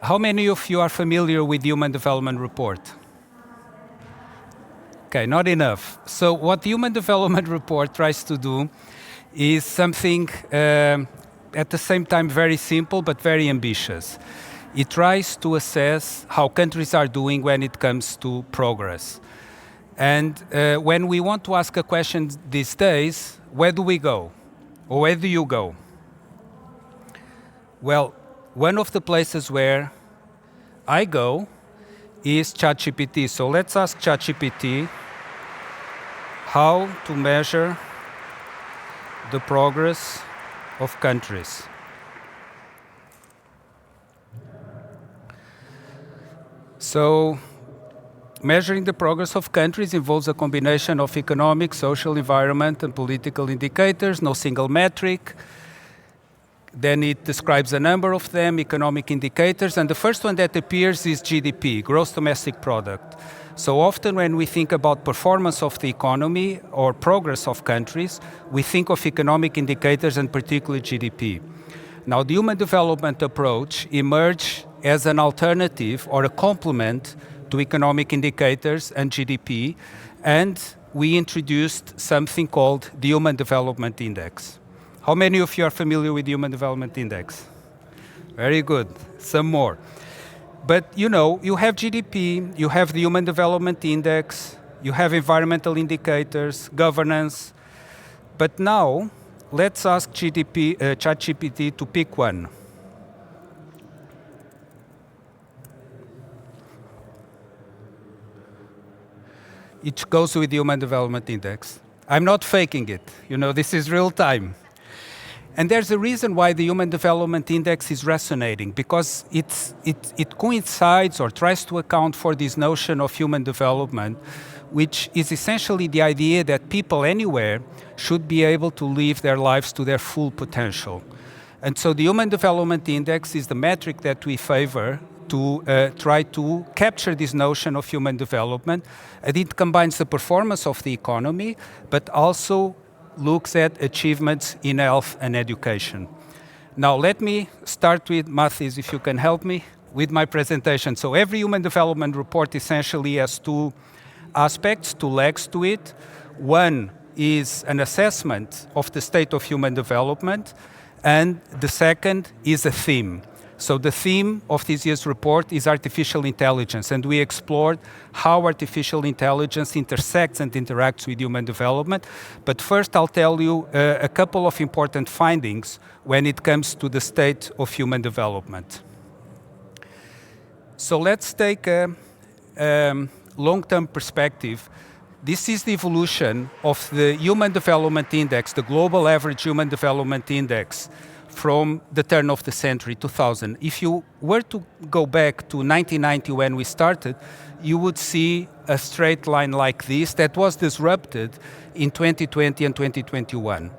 How many of you are familiar with Human Development Report? Okay, not enough. So what the Human Development Report tries to do is something at the same time very simple but very ambitious. It tries to assess how countries are doing when it comes to progress. And when we want to ask a question these days, where do we go? Or where do you go? Well, one of the places where I go is ChatGPT. So let's ask ChatGPT how to measure the progress of countries. So, measuring the progress of countries involves a combination of economic, social, environment, and political indicators, no single metric. Then it describes a number of them, economic indicators, and the first one that appears is GDP, gross domestic product. So often when we think about performance of the economy or progress of countries, we think of economic indicators and particularly GDP. Now, the human development approach emerged as an alternative or a complement to economic indicators and GDP, and we introduced something called the Human Development Index. How many of you are familiar with the Human Development Index? Very good, some more. But you know, you have GDP, you have the Human Development Index, you have environmental indicators, governance. But now, let's ask ChatGPT to pick one. It goes with the Human Development Index. I'm not faking it. You know, this is real time. And there's a reason why the Human Development Index is resonating, because it coincides or tries to account for this notion of human development, which is essentially the idea that people anywhere should be able to live their lives to their full potential. And so the Human Development Index is the metric that we favor to try to capture this notion of human development. And it combines the performance of the economy, but also looks at achievements in health and education. Now let me start with, Mathis, if you can help me with my presentation. So every human development report essentially has two aspects, two legs to it. One is an assessment of the state of human development, and the second is a theme. So the theme of this year's report is artificial intelligence, and we explored how artificial intelligence intersects and interacts with human development. But first I'll tell you a couple of important findings when it comes to the state of human development. So let's take a long-term perspective. This is the evolution of the Human Development Index, the Global Average Human Development Index, from the turn of the century, 2000. If you were to go back to 1990 when we started, you would see a straight line like this that was disrupted in 2020 and 2021.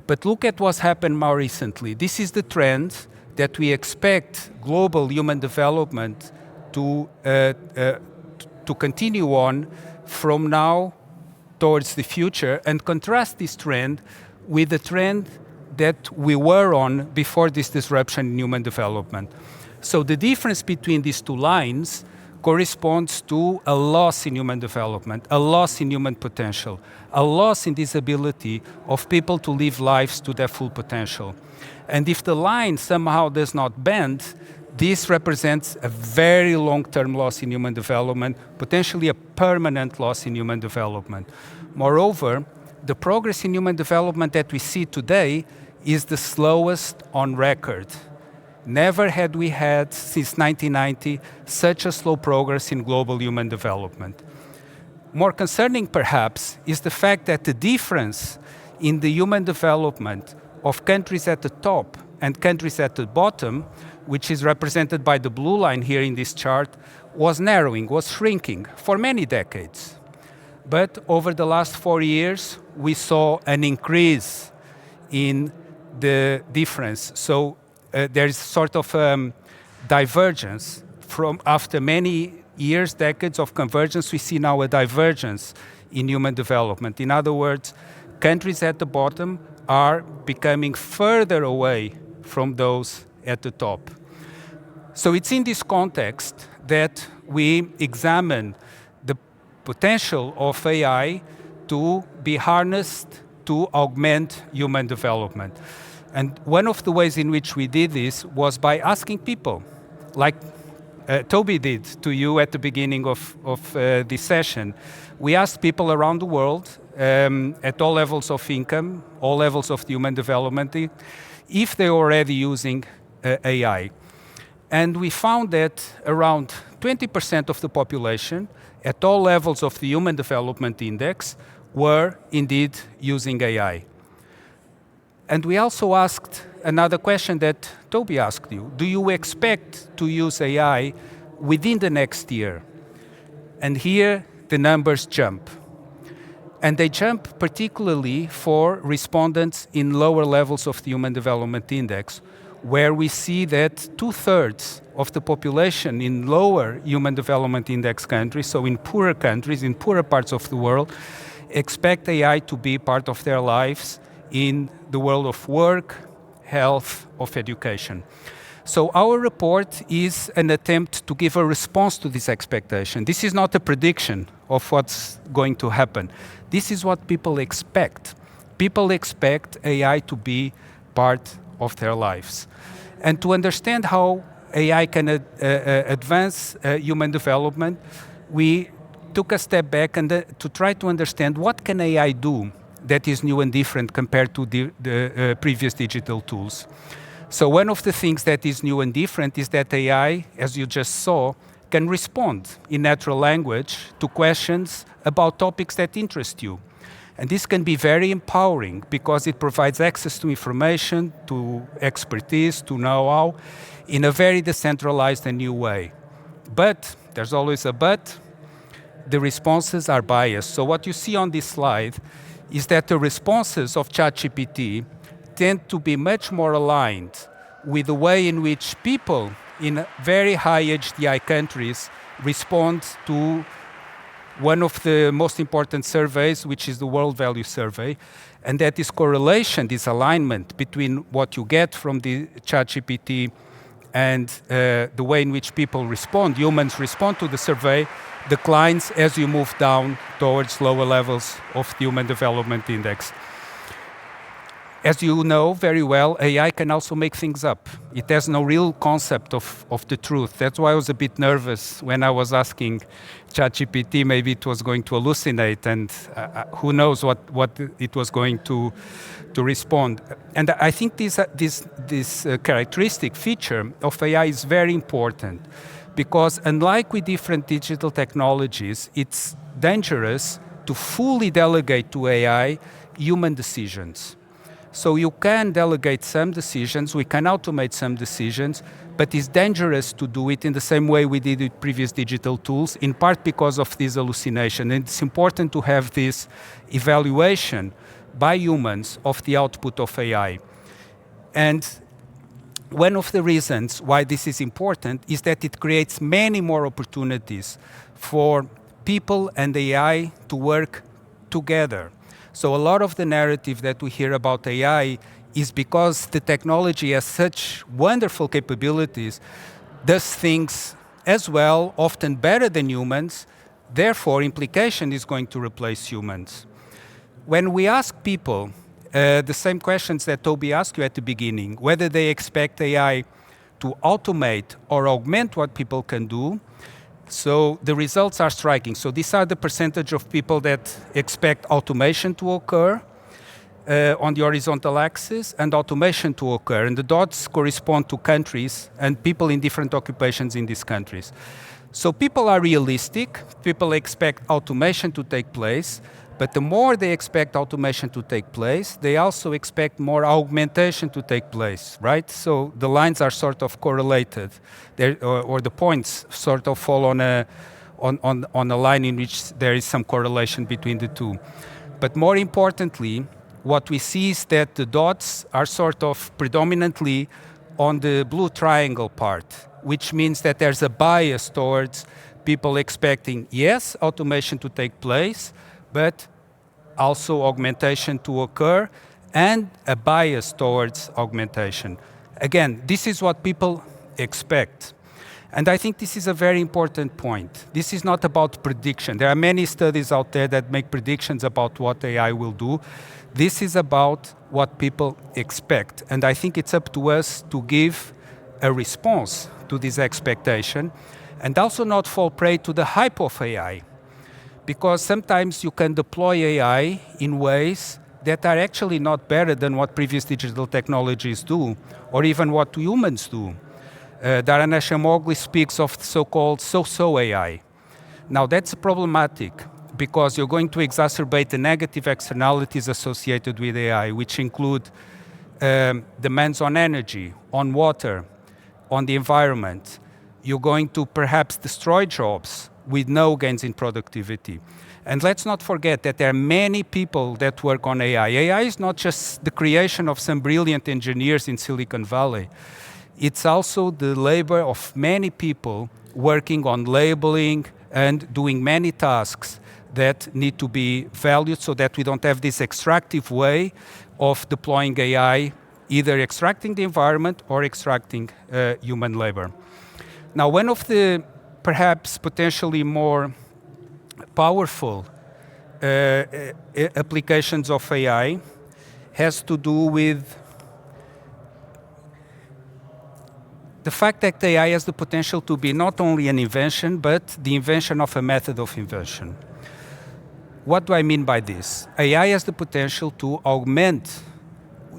But look at what's happened more recently. This is the trend that we expect global human development to continue on from now towards the future, and contrast this trend with the trend that we were on before this disruption in human development. So the difference between these two lines corresponds to a loss in human development, a loss in human potential, a loss in this ability of people to live lives to their full potential. And if the line somehow does not bend, this represents a very long-term loss in human development, potentially a permanent loss in human development. Moreover, the progress in human development that we see today is the slowest on record. Never had we had, since 1990, such a slow progress in global human development. More concerning, perhaps, is the fact that the difference in the human development of countries at the top and countries at the bottom, which is represented by the blue line here in this chart, was narrowing, was shrinking for many decades. But over the last 4 years, we saw an increase in the difference. So there is sort of divergence from after many years, decades of convergence, we see now a divergence in human development. In other words, countries at the bottom are becoming further away from those at the top. So it's in this context that we examine the potential of AI to be harnessed to augment human development. And one of the ways in which we did this was by asking people, like Toby did to you at the beginning of this session. We asked people around the world at all levels of income, all levels of human development, if they're already using AI. And we found that around 20% of the population at all levels of the Human Development Index were indeed using AI. And we also asked another question that Toby asked you. Do you expect to use AI within the next year? And here the numbers jump. And they jump particularly for respondents in lower levels of the Human Development Index, where we see that 2/3 of the population in lower Human Development Index countries, so in poorer countries, in poorer parts of the world, expect AI to be part of their lives in the world of work, health, of education. So our report is an attempt to give a response to this expectation. This is not a prediction of what's going to happen. This is what people expect. People expect AI to be part of their lives. And to understand how AI can advance human development, we took a step back and to try to understand what can AI do that is new and different compared to the previous digital tools. So one of the things that is new and different is that AI, as you just saw, can respond in natural language to questions about topics that interest you. And this can be very empowering because it provides access to information, to expertise, to know-how in a very decentralized and new way. But, there's always a but, the responses are biased. So what you see on this slide is that the responses of ChatGPT tend to be much more aligned with the way in which people in very high HDI countries respond to one of the most important surveys, which is the World Value Survey, and that this correlation, this alignment between what you get from the ChatGPT and the way in which people respond, humans respond to the survey, declines as you move down towards lower levels of the Human Development Index. As you know very well, AI can also make things up. It has no real concept of the truth. That's why I was a bit nervous when I was asking ChatGPT, maybe it was going to hallucinate, and who knows what it was going to respond. And I think this characteristic feature of AI is very important, because unlike with different digital technologies, it's dangerous to fully delegate to AI human decisions. So you can delegate some decisions, we can automate some decisions, but it's dangerous to do it in the same way we did with previous digital tools, in part because of this hallucination. And it's important to have this evaluation by humans of the output of AI. And one of the reasons why this is important is that it creates many more opportunities for people and AI to work together. So a lot of the narrative that we hear about AI is because the technology has such wonderful capabilities, does things as well, often better than humans, therefore implication is going to replace humans. When we ask people the same questions that Toby asked you at the beginning, whether they expect AI to automate or augment what people can do, so the results are striking. So these are the percentage of people that expect automation to occur on the horizontal axis and automation to occur. And the dots correspond to countries and people in different occupations in these countries. So people are realistic. People expect automation to take place. But the more they expect automation to take place, they also expect more augmentation to take place, right? So the lines are sort of correlated, or the points sort of fall on a line in which there is some correlation between the two. But more importantly, what we see is that the dots are sort of predominantly on the blue triangle part, which means that there's a bias towards people expecting, yes, automation to take place, but also augmentation to occur, and a bias towards augmentation. Again, this is what people expect. And I think this is a very important point. This is not about prediction. There are many studies out there that make predictions about what AI will do. This is about what people expect. And I think it's up to us to give a response to this expectation and also not fall prey to the hype of AI. Because sometimes you can deploy AI in ways that are actually not better than what previous digital technologies do, or even what humans do. Dharana Shamogli speaks of so-called so-so AI. Now that's problematic because you're going to exacerbate the negative externalities associated with AI, which include demands on energy, on water, on the environment. You're going to perhaps destroy jobs with no gains in productivity. And let's not forget that there are many people that work on AI. AI is not just the creation of some brilliant engineers in Silicon Valley. It's also the labor of many people working on labeling and doing many tasks that need to be valued so that we don't have this extractive way of deploying AI, either extracting the environment or extracting human labor. Now, one of the perhaps potentially more powerful applications of AI has to do with the fact that AI has the potential to be not only an invention, but the invention of a method of invention. What do I mean by this? AI has the potential to augment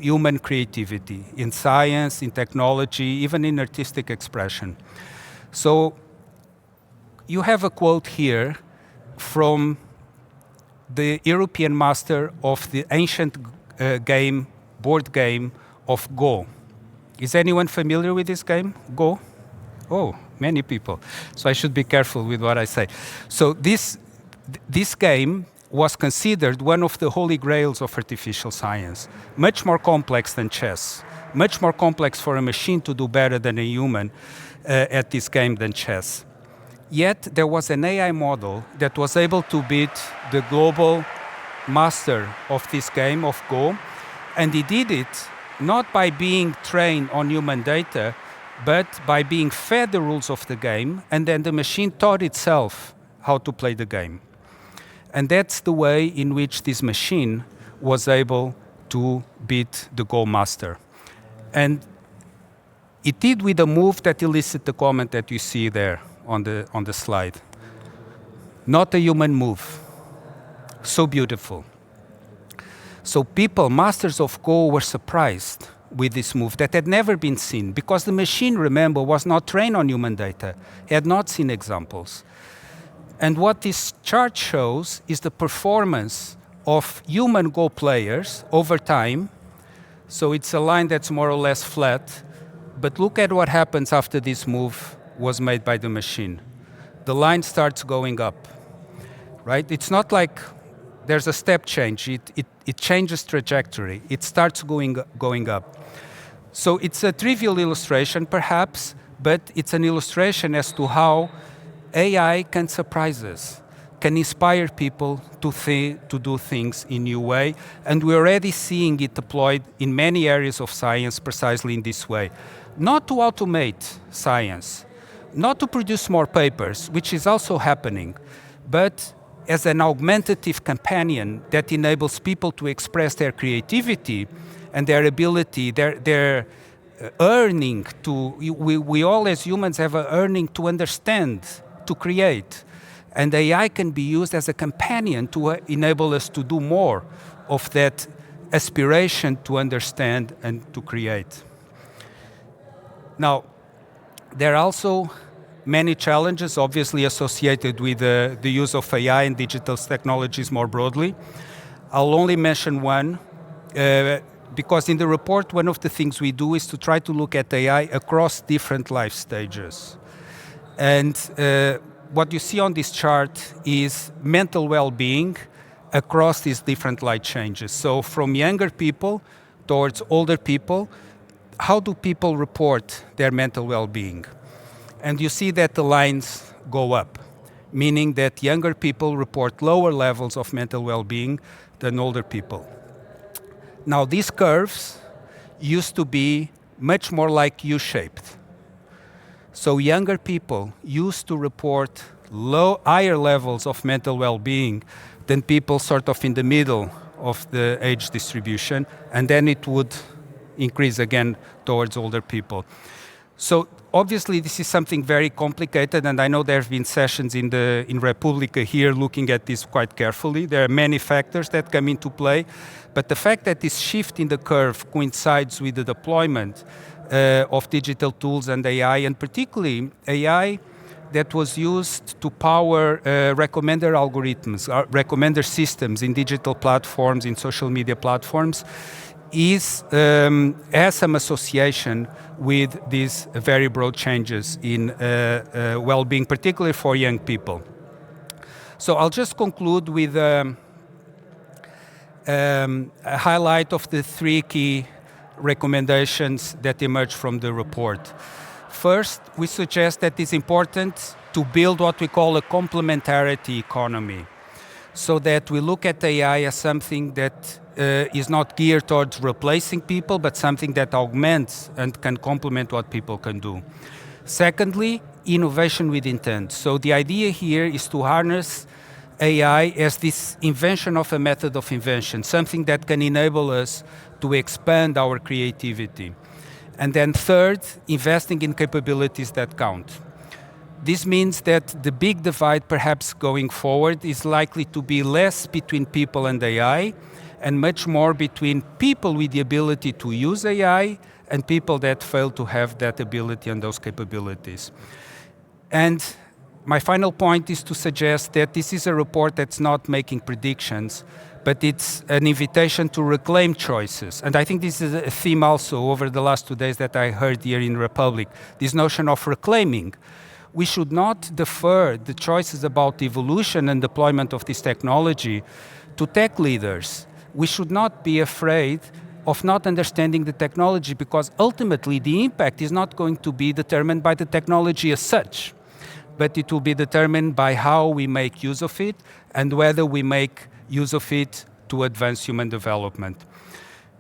human creativity in science, in technology, even in artistic expression. So you have a quote here from the European master of the ancient board game of Go. Is anyone familiar with this game, Go? Oh, many people. So I should be careful with what I say. So this game was considered one of the holy grails of artificial science, much more complex than chess, much more complex for a machine to do better than a human at this game than chess. Yet there was an AI model that was able to beat the global master of this game of Go, and he did it not by being trained on human data, but by being fed the rules of the game, and then the machine taught itself how to play the game. And that's the way in which this machine was able to beat the Go master. And it did with a move that elicited the comment that you see there on the slide. Not a human move. So beautiful. So people, masters of Go, were surprised with this move that had never been seen because the machine, remember, was not trained on human data, had not seen examples. And what this chart shows is the performance of human Go players over time. So it's a line that's more or less flat, but look at what happens after this move was made by the machine. The line starts going up, right? It's not like there's a step change. It changes trajectory. It starts going up. So it's a trivial illustration, perhaps, but it's an illustration as to how AI can surprise us, can inspire people to do things in a new way. And we're already seeing it deployed in many areas of science precisely in this way. Not to automate science, not to produce more papers, which is also happening, but as an augmentative companion that enables people to express their creativity and their ability, their earning to, we all as humans have an earning to understand, to create. And AI can be used as a companion to enable us to do more of that aspiration to understand and to create. Now, there are also many challenges obviously associated with the use of AI and digital technologies more broadly. I'll only mention one, because in the report, one of the things we do is to try to look at AI across different life stages. And what you see on this chart is mental well-being across these different life changes. So from younger people towards older people, how do people report their mental well-being? And you see that the lines go up, meaning that younger people report lower levels of mental well-being than older people. Now, these curves used to be much more like U-shaped. So younger people used to report higher levels of mental well-being than people sort of in the middle of the age distribution, and then it would increase again towards older people. So obviously this is something very complicated, and I know there have been sessions in Republica here looking at this quite carefully. There are many factors that come into play, but the fact that this shift in the curve coincides with the deployment of digital tools and AI, and particularly AI that was used to power recommender algorithms, recommender systems in digital platforms, in social media platforms, has some association with these very broad changes in well-being, particularly for young people. So I'll just conclude with a highlight of the 3 key recommendations that emerge from the report. First, we suggest that it's important to build what we call a complementarity economy, so that we look at AI as something that is not geared towards replacing people, but something that augments and can complement what people can do. Secondly, innovation with intent. So the idea here is to harness AI as this invention of a method of invention, something that can enable us to expand our creativity. And then third, investing in capabilities that count. This means that the big divide perhaps going forward is likely to be less between people and AI, and much more between people with the ability to use AI and people that fail to have that ability and those capabilities. And my final point is to suggest that this is a report that's not making predictions, but it's an invitation to reclaim choices. And I think this is a theme also over the last 2 days that I heard here in Republic, this notion of reclaiming. We should not defer the choices about evolution and deployment of this technology to tech leaders. We should not be afraid of not understanding the technology, because ultimately the impact is not going to be determined by the technology as such, but it will be determined by how we make use of it and whether we make use of it to advance human development.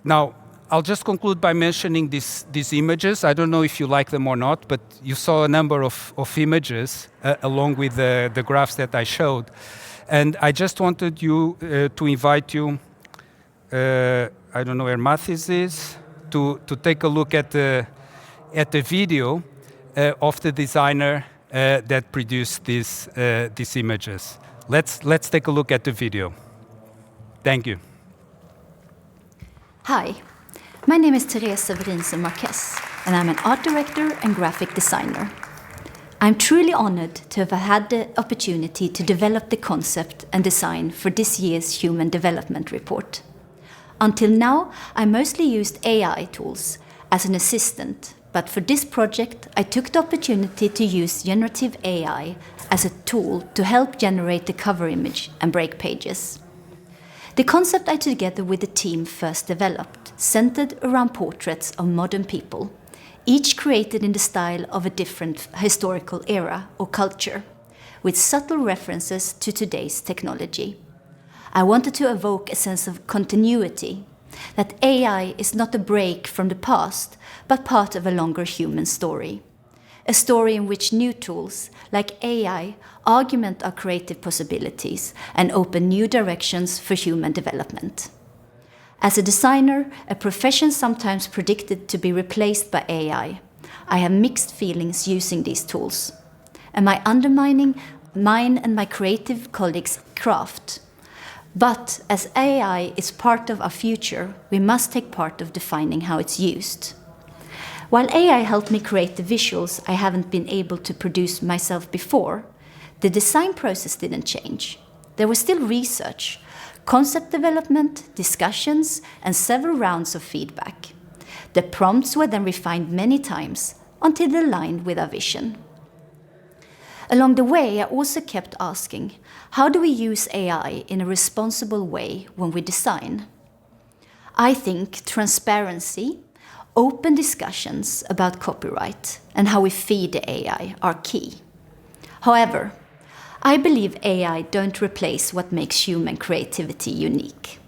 Now, I'll just conclude by mentioning these images. I don't know if you like them or not, but you saw a number of images along with the graphs that I showed. And I just wanted to invite you, I don't know where Mathis is, to take a look at the video of the designer that produced these images. Let's take a look at the video. Thank you. Hi, my name is Teresa Marquez, and I'm an art director and graphic designer. I'm truly honored to have had the opportunity to develop the concept and design for this year's Human Development Report. Until now, I mostly used AI tools as an assistant, but for this project, I took the opportunity to use generative AI as a tool to help generate the cover image and break pages. The concept I together with the team first developed centered around portraits of modern people, each created in the style of a different historical era or culture, with subtle references to today's technology. I wanted to evoke a sense of continuity, that AI is not a break from the past, but part of a longer human story. A story in which new tools, like AI, augment our creative possibilities and open new directions for human development. As a designer, a profession sometimes predicted to be replaced by AI, I have mixed feelings using these tools. Am I undermining mine and my creative colleagues' craft? But as AI is part of our future, we must take part of defining how it's used. While AI helped me create the visuals I haven't been able to produce myself before, the design process didn't change. There was still research, concept development, discussions, and several rounds of feedback. The prompts were then refined many times until they aligned with our vision. Along the way, I also kept asking, how do we use AI in a responsible way when we design? I think transparency, open discussions about copyright and how we feed the AI are key. However, I believe AI don't replace what makes human creativity unique.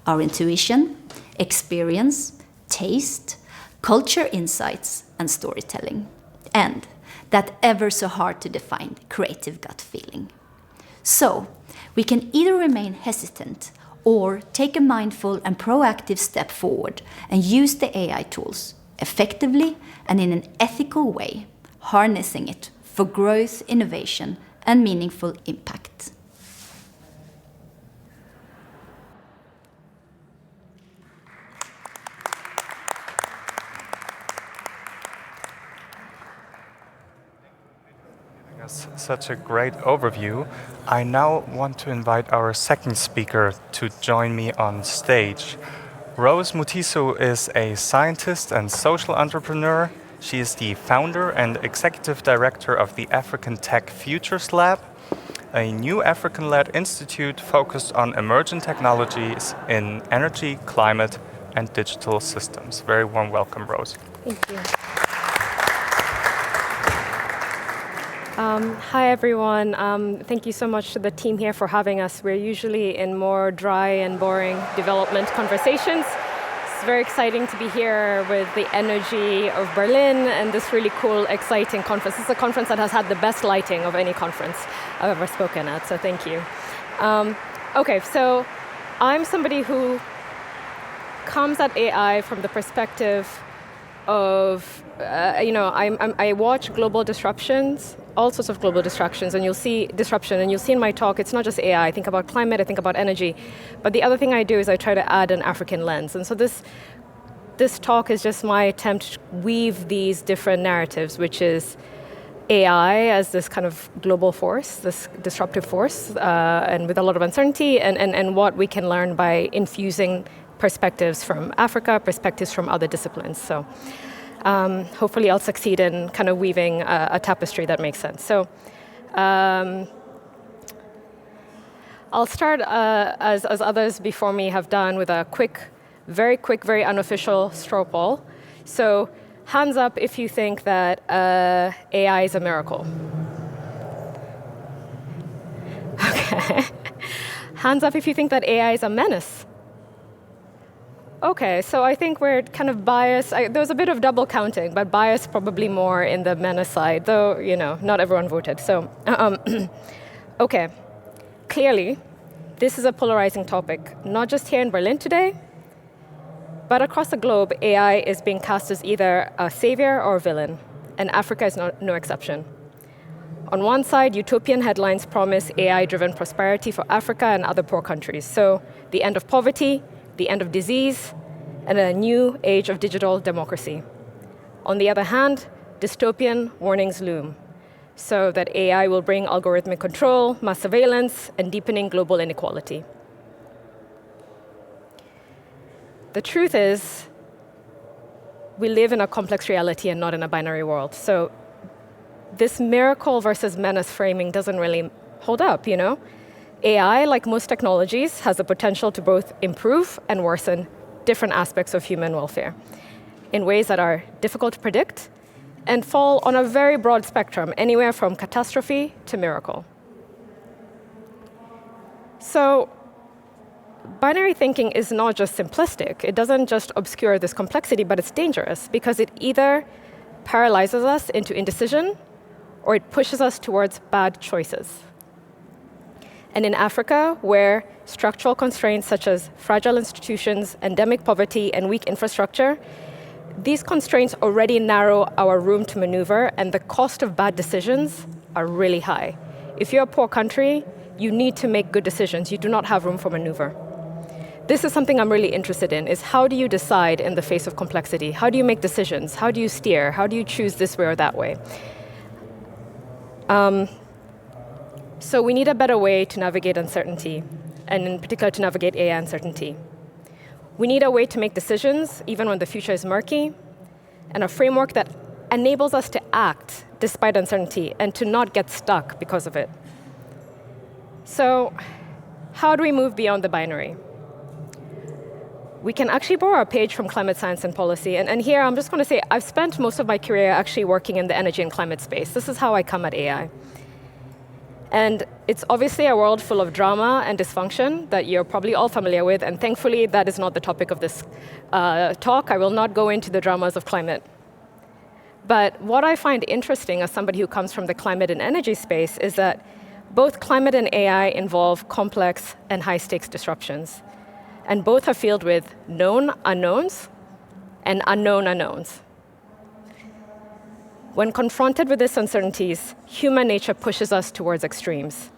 Our intuition, experience, taste, culture insights, and storytelling. and that ever so hard to define creative gut feeling. So, we can either remain hesitant or take a mindful and proactive step forward and use the AI tools effectively and in an ethical way, harnessing it for growth, innovation, and meaningful impact. Such a great overview. I now want to invite our second speaker to join me on stage. Rose Mutiso is a scientist and social entrepreneur. She is the founder and executive director of the African Tech Futures Lab, a new African-led institute focused on emerging technologies in energy, climate, and digital systems. Very warm welcome, Rose. Thank you. Hi, everyone. Thank you so much to the team here for having us. We're usually in more dry and boring development conversations. It's very exciting to be here with the energy of Berlin and this really cool, exciting conference. This is a conference that has had the best lighting of any conference I've ever spoken at, so thank you. Okay, so I'm somebody who comes at AI from the perspective of, I watch global disruptions, all sorts of global disruptions, and you'll see disruption, and you'll see in my talk, it's not just AI, I think about climate, I think about energy, but the other thing I do is I try to add an African lens, and so this talk is just my attempt to weave these different narratives, which is AI as this kind of global force, this disruptive force, and with a lot of uncertainty, and what we can learn by infusing perspectives from Africa, perspectives from other disciplines. So hopefully I'll succeed in kind of weaving a tapestry that makes sense. So I'll start, as others before me have done, with a quick, very unofficial straw poll. So hands up if you think that AI is a miracle. Okay. Hands up if you think that AI is a menace. Okay, so I think we're kind of biased. There was a bit of double counting, but biased probably more in the menace side, though, not everyone voted. So, okay, clearly, this is a polarizing topic, not just here in Berlin today, but across the globe, AI is being cast as either a savior or a villain, and Africa is no exception. On one side, utopian headlines promise AI-driven prosperity for Africa and other poor countries. So the end of poverty, the end of disease, and a new age of digital democracy. On the other hand, dystopian warnings loom, so that AI will bring algorithmic control, mass surveillance, and deepening global inequality. The truth is, we live in a complex reality and not in a binary world. So this miracle versus menace framing doesn't really hold up, AI, like most technologies, has the potential to both improve and worsen different aspects of human welfare in ways that are difficult to predict and fall on a very broad spectrum, anywhere from catastrophe to miracle. So binary thinking is not just simplistic. It doesn't just obscure this complexity, but it's dangerous because it either paralyzes us into indecision or it pushes us towards bad choices. And in Africa, where structural constraints such as fragile institutions, endemic poverty, and weak infrastructure, these constraints already narrow our room to maneuver, and the cost of bad decisions are really high. If you're a poor country, you need to make good decisions. You do not have room for maneuver. This is something I'm really interested in, is how do you decide in the face of complexity? How do you make decisions? How do you steer? How do you choose this way or that way? So we need a better way to navigate uncertainty, and in particular to navigate AI uncertainty. We need a way to make decisions, even when the future is murky, and a framework that enables us to act despite uncertainty and to not get stuck because of it. So how do we move beyond the binary? We can actually borrow a page from Climate Science and Policy, and here I'm just going to say I've spent most of my career actually working in the energy and climate space. This is how I come at AI. And it's obviously a world full of drama and dysfunction that you're probably all familiar with, and thankfully that is not the topic of this talk. I will not go into the dramas of climate. But what I find interesting as somebody who comes from the climate and energy space is that both climate and AI involve complex and high-stakes disruptions. And both are filled with known unknowns and unknown unknowns. When confronted with these uncertainties, human nature pushes us towards extremes.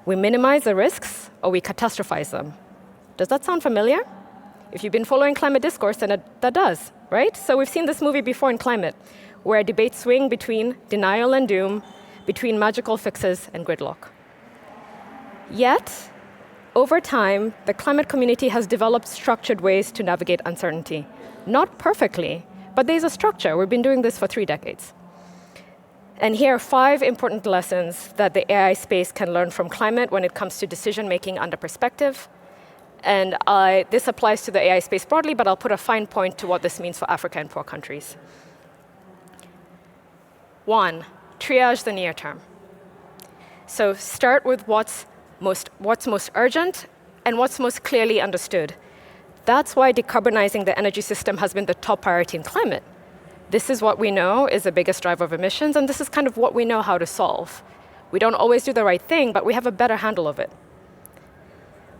We minimize the risks or we catastrophize them. Does that sound familiar? If you've been following climate discourse, then that does, right? So we've seen this movie before in climate, where debates swing between denial and doom, between magical fixes and gridlock. Yet, over time, the climate community has developed structured ways to navigate uncertainty. Not perfectly, but there's a structure. We've been doing this for 3 decades. And here are 5 important lessons that the AI space can learn from climate when it comes to decision-making under perspective. And this applies to the AI space broadly, but I'll put a fine point to what this means for Africa and poor countries. 1, triage the near term. So start with what's most urgent and what's most clearly understood. That's why decarbonizing the energy system has been the top priority in climate. This is what we know is the biggest driver of emissions, and this is kind of what we know how to solve. We don't always do the right thing, but we have a better handle of it.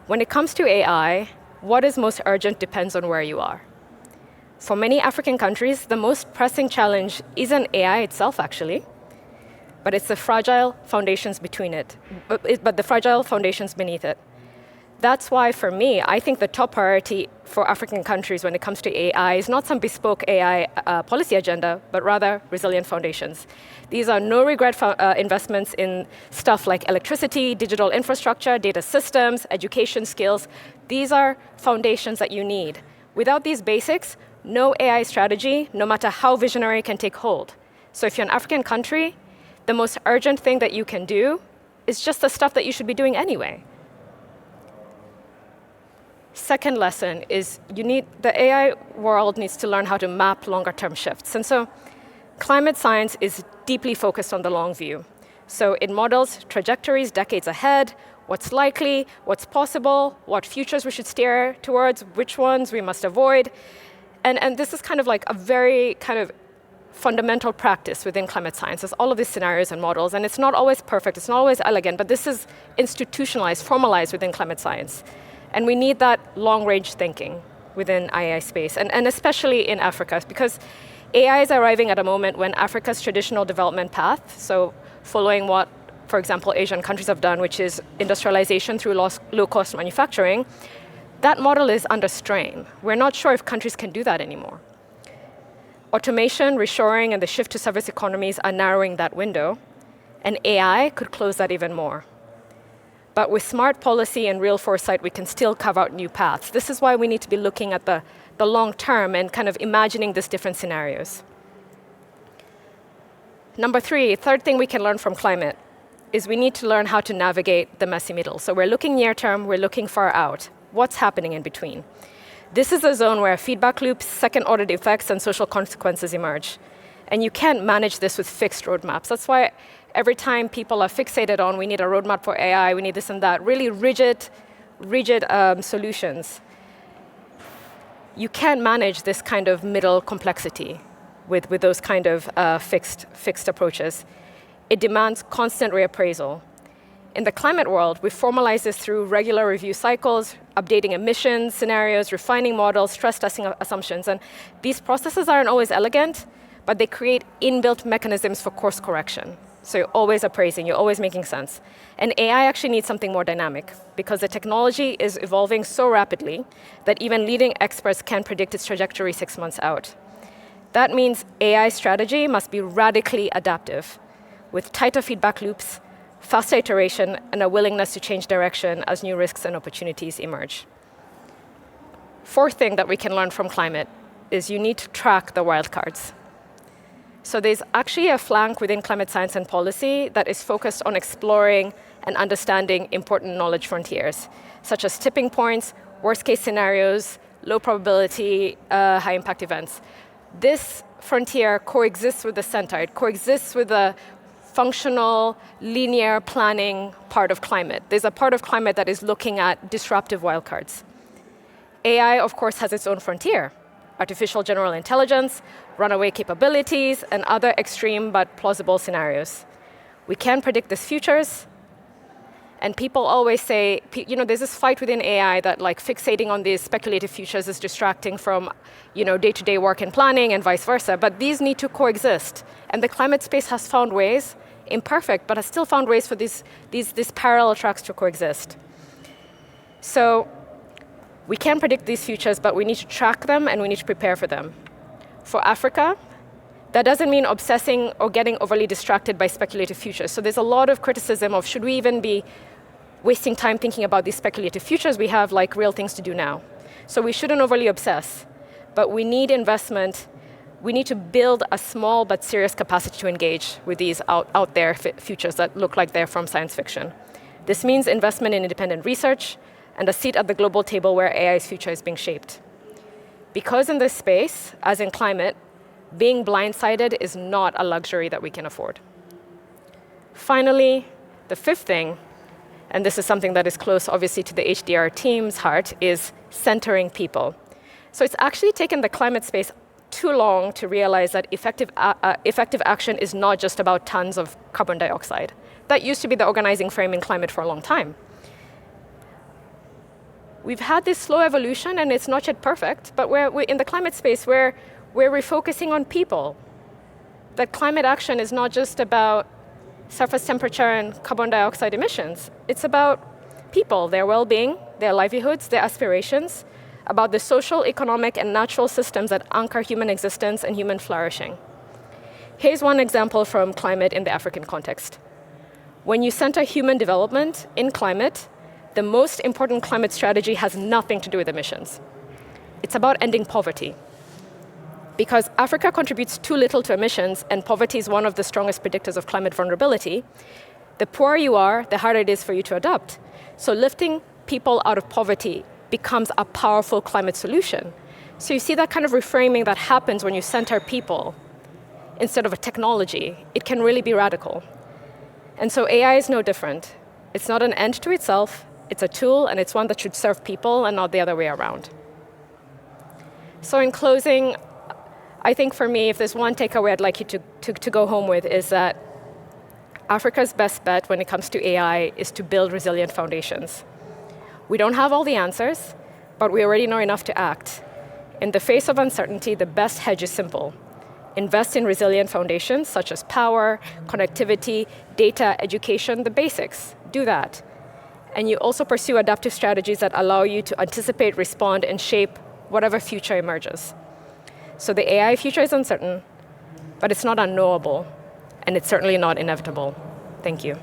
When it comes to AI, what is most urgent depends on where you are. For many African countries, the most pressing challenge isn't AI itself, actually, but it's the fragile foundations but the fragile foundations beneath it. That's why, for me, I think the top priority for African countries when it comes to AI is not some bespoke AI policy agenda, but rather resilient foundations. These are no-regret investments in stuff like electricity, digital infrastructure, data systems, education skills. These are foundations that you need. Without these basics, no AI strategy, no matter how visionary, can take hold. So if you're an African country, the most urgent thing that you can do is just the stuff that you should be doing anyway. Second lesson is the AI world needs to learn how to map longer-term shifts. And so climate science is deeply focused on the long view. So it models trajectories decades ahead, what's likely, what's possible, what futures we should steer towards, which ones we must avoid. And this is kind of like a very kind of fundamental practice within climate science. There's all of these scenarios and models, and it's not always perfect, it's not always elegant, but this is institutionalized, formalized within climate science. And we need that long-range thinking within AI space, and especially in Africa, because AI is arriving at a moment when Africa's traditional development path, so following what, for example, Asian countries have done, which is industrialization through low-cost manufacturing, that model is under strain. We're not sure if countries can do that anymore. Automation, reshoring, and the shift to service economies are narrowing that window, and AI could close that even more. But with smart policy and real foresight, we can still carve out new paths. This is why we need to be looking at the long term and kind of imagining these different scenarios. Number 3, third thing we can learn from climate is we need to learn how to navigate the messy middle. So we're looking near term, we're looking far out. What's happening in between? This is a zone where feedback loops, second-order effects, and social consequences emerge. And you can't manage this with fixed roadmaps. That's why every time people are fixated on, we need a roadmap for AI, we need this and that, really rigid solutions. You can't manage this kind of middle complexity with those kind of fixed approaches. It demands constant reappraisal. In the climate world, we formalize this through regular review cycles, updating emissions scenarios, refining models, stress testing assumptions. And these processes aren't always elegant, but they create inbuilt mechanisms for course correction. So you're always appraising, you're always making sense. And AI actually needs something more dynamic, because the technology is evolving so rapidly that even leading experts can't predict its trajectory 6 months out. That means AI strategy must be radically adaptive, with tighter feedback loops, faster iteration, and a willingness to change direction as new risks and opportunities emerge. Fourth thing that we can learn from climate is you need to track the wildcards. So there's actually a flank within climate science and policy that is focused on exploring and understanding important knowledge frontiers, such as tipping points, worst-case scenarios, low probability, high-impact events. This frontier coexists with the center. It coexists with the functional, linear planning part of climate. There's a part of climate that is looking at disruptive wildcards. AI, of course, has its own frontier, artificial general intelligence, runaway capabilities, and other extreme but plausible scenarios. We can predict these futures, and people always say, there's this fight within AI that like fixating on these speculative futures is distracting from day-to-day work and planning and vice versa, but these need to coexist. And the climate space has found ways, imperfect, but has still found ways for these parallel tracks to coexist. So we can predict these futures, but we need to track them and we need to prepare for them. For Africa, that doesn't mean obsessing or getting overly distracted by speculative futures. So there's a lot of criticism of should we even be wasting time thinking about these speculative futures? We have like real things to do now. So we shouldn't overly obsess, but we need investment. We need to build a small but serious capacity to engage with these out there futures that look like they're from science fiction. This means investment in independent research and a seat at the global table where AI's future is being shaped. Because in this space, as in climate, being blindsided is not a luxury that we can afford. Finally, the fifth thing, and this is something that is close obviously to the HDR team's heart, is centering people. So it's actually taken the climate space too long to realize that effective action is not just about tons of carbon dioxide. That used to be the organizing frame in climate for a long time. We've had this slow evolution, and it's not yet perfect, but we're in the climate space where we're refocusing on people. That climate action is not just about surface temperature and carbon dioxide emissions. It's about people, their well-being, their livelihoods, their aspirations, about the social, economic, and natural systems that anchor human existence and human flourishing. Here's one example from climate in the African context. When you center human development in climate, the most important climate strategy has nothing to do with emissions. It's about ending poverty. Because Africa contributes too little to emissions, and poverty is one of the strongest predictors of climate vulnerability, the poorer you are, the harder it is for you to adapt. So lifting people out of poverty becomes a powerful climate solution. So you see that kind of reframing that happens when you center people instead of a technology. It can really be radical. And so AI is no different. It's not an end to itself. It's a tool, and it's one that should serve people and not the other way around. So in closing, I think for me, if there's one takeaway I'd like you to go home with is that Africa's best bet when it comes to AI is to build resilient foundations. We don't have all the answers, but we already know enough to act. In the face of uncertainty, the best hedge is simple. Invest in resilient foundations such as power, connectivity, data, education, the basics. Do that. And you also pursue adaptive strategies that allow you to anticipate, respond, and shape whatever future emerges. So the AI future is uncertain, but it's not unknowable, and it's certainly not inevitable. Thank you.